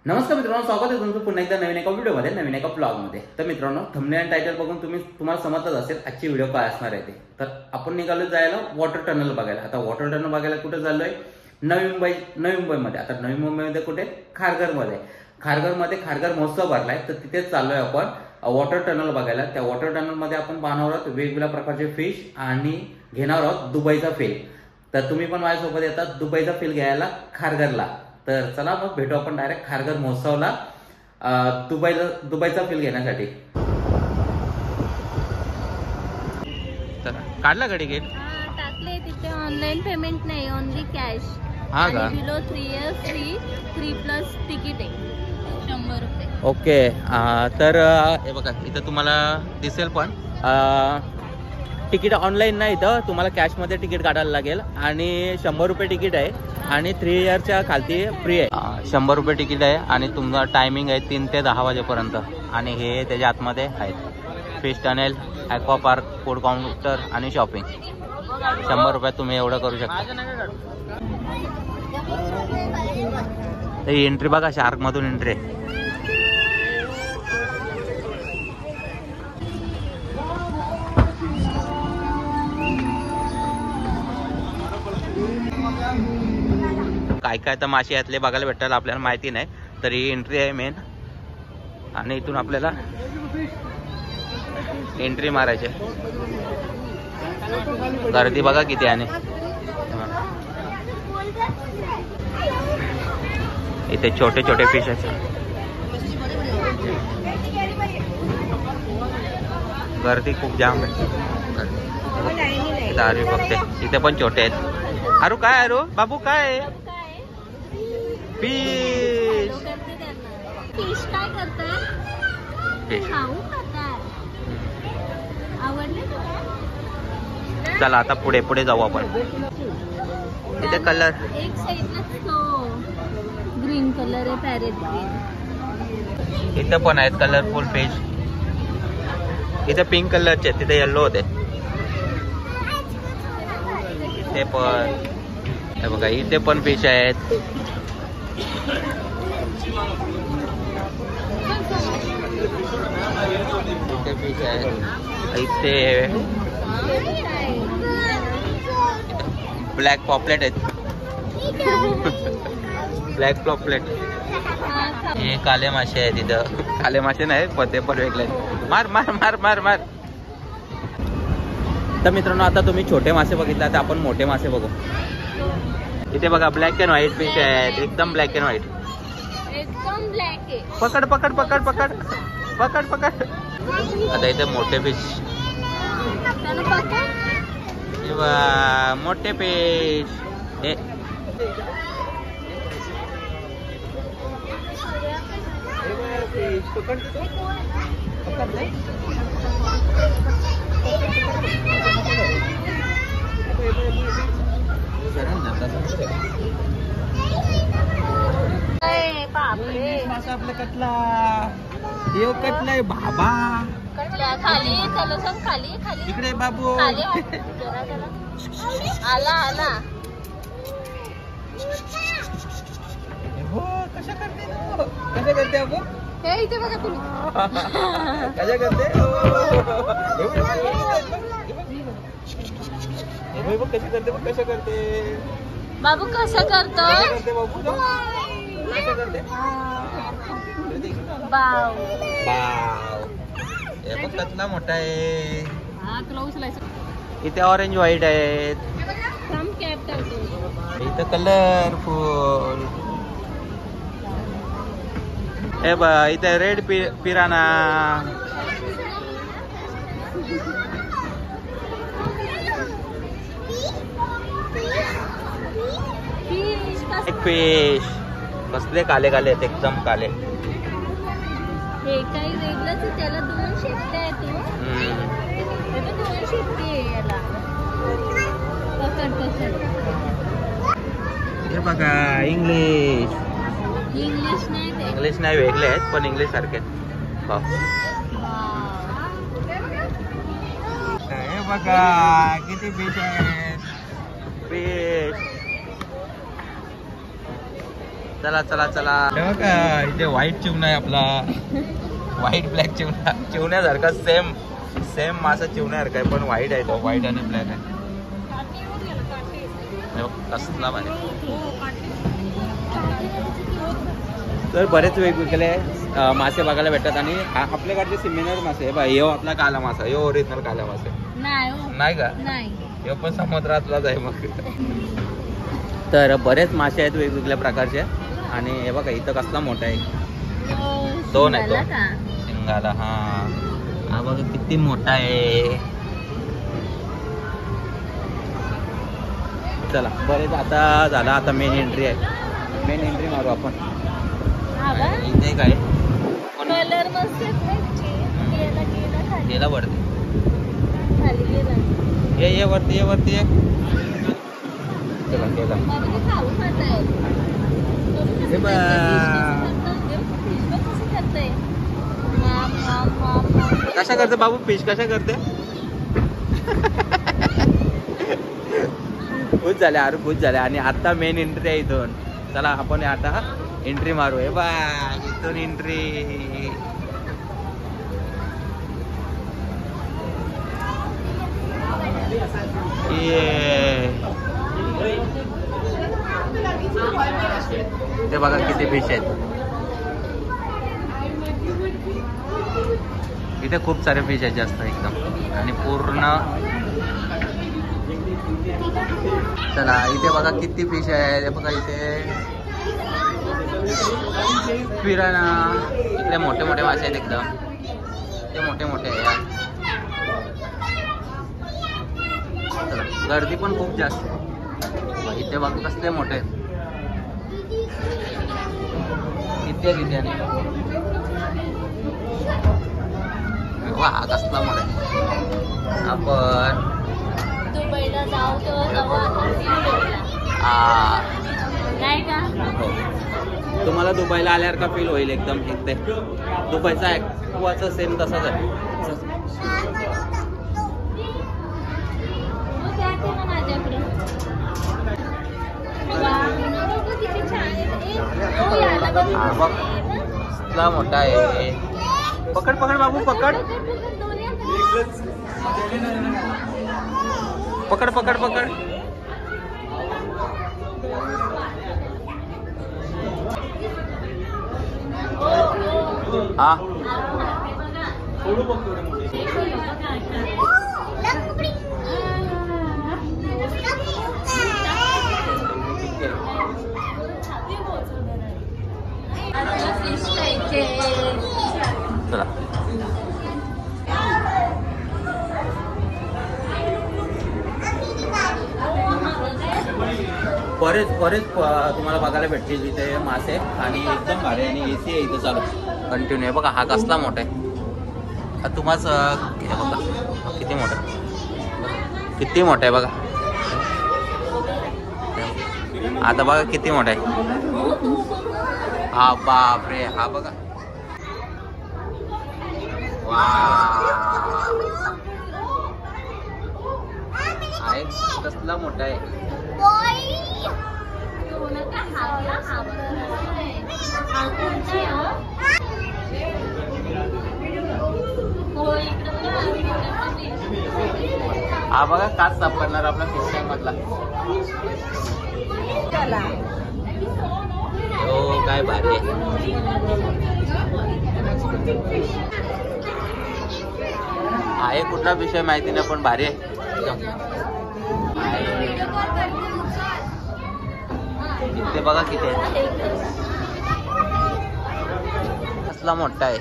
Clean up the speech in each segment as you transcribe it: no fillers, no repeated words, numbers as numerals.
नमस्कार मित्रांनो, स्वागत आहे तुमचं पुन्हा एकदा नवीन एका व्हिडिओमध्ये, नवीन एका ब्लॉगमध्ये। तर मित्रांनो, थंबनेल आणि टायटल बघून तुम्हाला समजतच असेल आजची व्हिडिओ काय असणार आहे ते। तर आपण निघालो जायला वॉटर टनल बघायला। आता वॉटर टनल बघायला कुठे चाललोय? नवी मुंबईमध्ये। आता नवी मुंबईमध्ये कुठे? खारघरमध्ये। खारघर महोत्सव भरलाय, तर तिथेच चाललोय आपण वॉटर टनल बघायला। त्या वॉटर टनल मध्ये आपण पाहणार आहोत वेगवेगळ्या प्रकारचे फिश आणि घेणार आहोत दुबईचा फील। तर तुम्ही पण माझ्यासोबत येतात दुबईचा फील घ्यायला खारघरला। तर चला मग भेटू आपण डायरेक्ट खारघर महोत्सवला दुबईचा फील घेण्यासाठी। तर काढला का तिकीट? टाकले तिथे ऑनलाईन पेमेंट नाही, ओनली कॅश। हा का? बिलो 3 इयर्स फ्री, 3+ तिकीट आहे 100 रुपये। ओके, तर हे बघा इथं तुम्हाला दिसेल पण तिकीट ऑनलाईन नाही, इथं तुम्हाला कॅशमध्ये तिकीट काढायला लागेल आणि 100 रुपये तिकीट आहे आणि 3 इयरच्या खालती फ्री आहे। 100 रुपये तिकीट आहे आणि तुमचा टायमिंग आहे 3 ते 10 वाजेपर्यंत। आणि हे त्याच्या आतमध्ये आहेत fish tunnel, aqua park, food counter आणि शॉपिंग। 100 रुपयात तुम्ही एवढं करू शकता। ही एंट्री बघा, शार्क मधून एंट्री आहे। काय काय तर मासे यातले बघायला भेटतात आपल्याला माहिती नाही, तरी एंट्री आहे मेन आणि इथून आपल्याला एंट्री मारायची। गर्दी बघा किती आहे। इथे छोटे छोटे फिश आहेत, गर्दी खूप जाम आहे। दारू बघते इथे पण छोटे आहेत। अरू काय? अरू बाबू काय? फिश। फिश काय करतात? खाऊ खातात। आवडले तुला? चला आता पुढे पुढे जाऊ आपण। इथे कलर एक साइडला तो ग्रीन कलर आहे, पॅरेट ग्रीन। इथे पण आहेत कलरफुल फिश। इथे पिंक कलरचे, तिथे येल्लो होते। इथे पण हे बघा, इथे पण फिश आहेत। इथे फिश आहेत। इथे ब्लॅक पॉपलेट आहेत। ब्लॅक पॉपलेट। हे काले मासे आहेत। इथं काले मासे नाही पण ते पण वेगळे आहेत। मार मार मार मार मार। तर मित्रांनो, आता तुम्ही छोटे मासे बघितले, आता आपण मोठे मासे बघू। इथे बघा ब्लॅक अँड व्हाईट फिश आहेत, एकदम ब्लॅक अँड व्हाईट। एकदम ब्लॅक आहे। पकड पकड पकड पकड पकड पकड। आता इथे मोठे फिश, मोठे फिश। हे आपला कटला, येऊ कटलाय बाबा। कटल्या खाली, त्याला सांग खाली खाली। इकडे बाबू खाली जरा त्याला। आला आला। हो, कशा करते बाबू? हे इथे बघा तुम्ही। कशा करते? कशी करते? कशा करते बाबू? कसं करतो बाबू? कशा करते? बाव बाव। हे बघ कतला मोठा आहे। हा, तुला उचलायचं। इथे ऑरेंज व्हाईट आहेत। कम कॅप टाकतो। इथं कलरफुल। हे बघ इथे रेड पिराना। एक फिश। कसले काले काले आहेत, एकदम काले। हे काही वेगळंच आहे, त्याला 2 शेपट्या आहेत। त्याला 2 शेपटी आहे याला। पकड पकड। हे बघा इंग्लिश नाही ते। इंग्लिश नाही, वेगळे आहेत पण इंग्लिश सारखे। हे बघा किती फिश आहेत। फिश चला चला चला. का इथे व्हाईट चिवणा आहे आपला. व्हाईट ब्लॅक चिवणा. चिवण्यासारखा सेम सेम मासा चिवण्यासारखा आहे, पण व्हाईट आहे तो. व्हाईट आणि ब्लॅक आहे. कसला पाहिजे. तर बरेच वेगवेगळे मासे बघायला भेटतात. आणि आपल्याकडचे सिमिलर मासे आहे. यो आपला काला मासा. यो ओरिजिनल काला मासा नाही का? यो पण समुद्रातलाच आहे मग. तर बरेच मासे आहेत वेगवेगळ्या प्रकारचे. आणि हे बघा इथं कसला मोठा आहे. दोन आहे तो शिंगाला. हा बघा किती मोठा आहे. चला बरेच आता झाला. आता मेन एंट्री आहे. मेन एंट्री मारू आपण. इथे काय कलर मस्त गेला वरती. ये वरती ये वरती ये. चला गेला. कशा करते बाबू फिश कशा करते. खुश झाले अरे खुश झाले. आणि आता मेन एंट्री आहे इथून. चला आपण आता एंट्री मारू. हे बा इथून एंट्री. ते बघा किती फिश आहेत इथे. खूप सारे फिश आहेत जास्त एकदम. आणि पूर्ण चला इथे बघा किती फिश आहे. बघा इथे पिराना. इकडे मोठे मोठे मासे आहेत एकदम. ते मोठे मोठे आहे यार. चला गर्दी पण खूप जास्त. इथे बघा कसले मोठे किती आहे तिथे. वा कसला मोठा. आपण दुबईला जाऊ नाही का. तुम्हाला दुबईला आल्यावर का फील होईल एकदम. एकदम दुबईचा ॲक्वाचा सेम तसाच आहे. कसला मोठा आहे. पकड पकड बाबू पकड. पकड पकड पकड. हा चला बरेच बरेच तुम्हाला बघायला भेटतील इथे मासे. आणि एकदम भारी. आणि एसी आहे इथं चालू कंटिन्यू. आहे बघा हा कसला मोठा आहे. तुम्हाच हे बघा किती मोठा आहे. किती मोठा आहे बघा. आता बघा किती मोठा आहे. हा बापरे. हा बघा वा. आहे कसला मोठा आहे. हा बघा काच साफ करणार आपला फिश टँक मधला. हो काय भारी आहे. आहे कुठला विषय माहिती नाही पण भारी आहे. इथे बघा किती आहे. कसला मोठा आहे.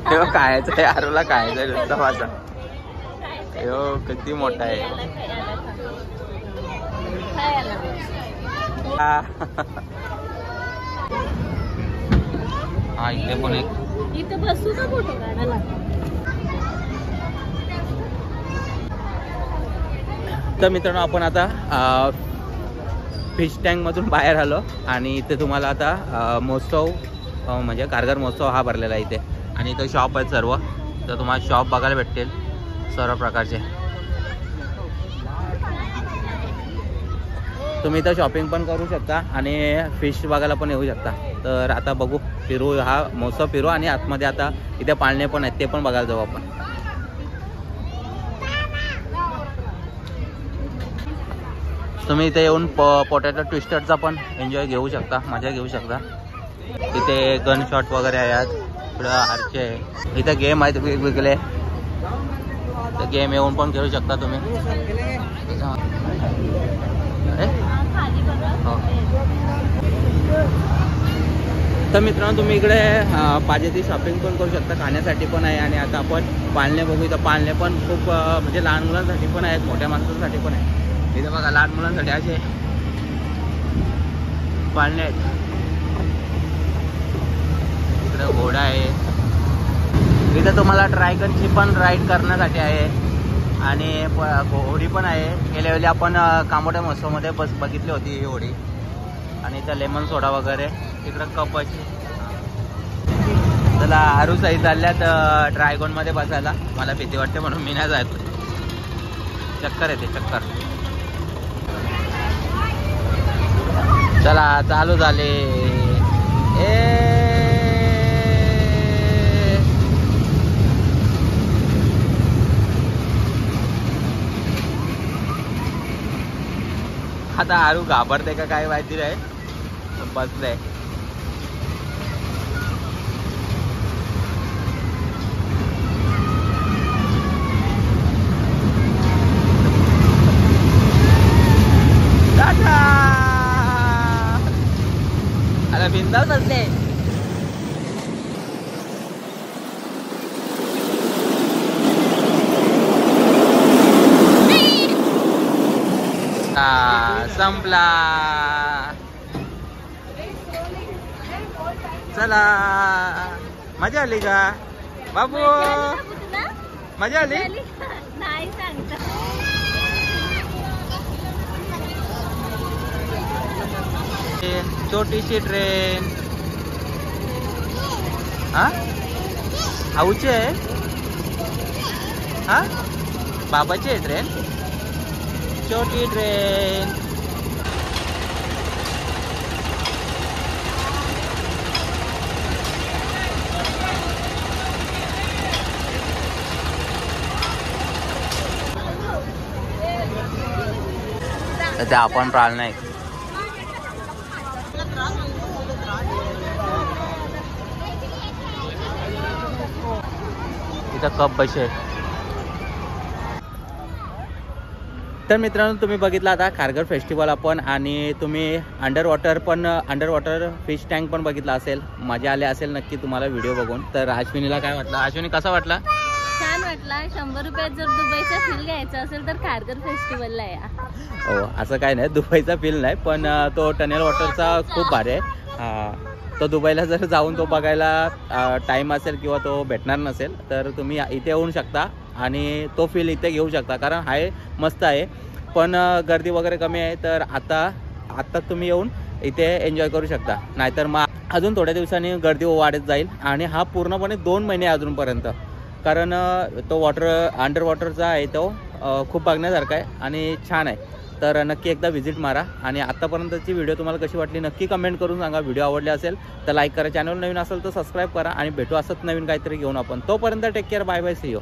तेव्हा खायचं आहे. आरूला खायचं नुसता माझा. किती मोठा आहे. हा इथे पण एक. इथे बसू का फोटो काढायला. तर मित्रांनो आपण आता फिश टँक मधून बाहेर आलो. आणि इथे तुम्हाला आता महोत्सव म्हणजे कारगर महोत्सव हा भरलेला आहे इथे. आणि इथे शॉप आहेत सर्व. तर तुम्हाला शॉप बघायला भेटतील सर्व प्रकारचे. तुम्ही इथं शॉपिंग पण करू शकता आणि फिश बघायला पण येऊ शकता. तर आता बघू, फिरू, हा महोत्सव फिरू आणि आतमध्ये आता इथे पाळणे पण आहेत, ते पण बघायला जाऊ आपण. तुम्ही इथे येऊन पोटॅटो ट्विस्टरचा पण एन्जॉय घेऊ शकता, मजा घेऊ शकता. इथे गन शॉट वगैरे आहेत, इकडं आरचे आहे, इथे गेम आहेत वेगवेगळे, गेम येऊन पण खेळू शकता तुम्ही. तर मित्रांनो तुम्ही इकडे पाहिजे ती शॉपिंग पण करू शकता, खाण्यासाठी पण आहे. आणि आता आपण पाळणे बघू, इथं पाळणे पण खूप म्हणजे लहान मुलांसाठी पण आहेत, मोठ्या माणसांसाठी पण आहे. इथे बघा लहान मुलांसाठी असे पाळणे आहेत. इकडे घोडा आहे, इथं तुम्हाला ड्रॅगनची पण राईड करण्यासाठी आहे आणि होडी पण आहे. गेल्या वेळी आपण कामोठ्या महोत्सवमध्ये बघितली होती ही होडी. आणि इथं लेमन सोडा वगैरे, तिकडं कप अशी. चला आरूसाई चालल्यात ड्रॅगनमध्ये बसायला, मला भीती वाटते म्हणून मी नाही जायचं, चक्कर येते चक्कर. चला चालू झाले. आता आरू घाबरते का काय माहिती नाही, बसलंय. अरे बिंदास बसले. संपला. चला मजा आली का बाबू? मजा आली? नाही सांगता. छोटीशी ट्रेन. हा आऊची आहे? हा बाबाची आहे ट्रेन, छोटी ट्रेन. ते आपण प्राल नाही. इथं कप बसे. तर मित्रांनो तुम्ही बघितला आता खारघर फेस्टिवल आपण, आणि तुम्ही अंडर वॉटर फिश टँक पण बघितला असेल. मजा आली असेल नक्की तुम्हाला व्हिडिओ बघून. तर अश्विनीला काय वाटलं? अश्विनी कसा वाटला? छान वाटला. 100 रुपयात जर दुबईचा फील घ्यायचा असेल तर खारघर फेस्टिवलला या. हो असं काय नाही, दुबईचा फील नाही, पण तो टनेल वॉटरचा खूप भारी आहे. तो दुबईला जर जाऊन तो बघायला टाईम असेल किंवा तो भेटणार नसेल तर तुम्ही इथे येऊ शकता आणि तो फील इथे घेऊ शकता, कारण आहे मस्त आहे. पण गर्दी वगैरे कमी आहे, तर आता तुम्ही येऊन इथे एन्जॉय करू शकता. नाहीतर मग अजून थोड्या दिवसांनी गर्दी वाढत जाईल. आणि हा पूर्णपणे 2 महिने अजूनपर्यंत, कारण तो अंडर वॉटरचा आहे, तो खूप बघण्यासारखा आहे आणि छान आहे. तर नक्की एकदा व्हिजिट मारा. आणि आत्तापर्यंतची व्हिडिओ तुम्हाला कशी वाटली नक्की कमेंट करून सांगा. व्हिडिओ आवडले असेल तर लाईक करा, चॅनल नवीन असेल तर सबस्क्राईब करा, आणि भेटू असंच नवीन काहीतरी घेऊन आपण. तोपर्यंत take care, bye bye, see you.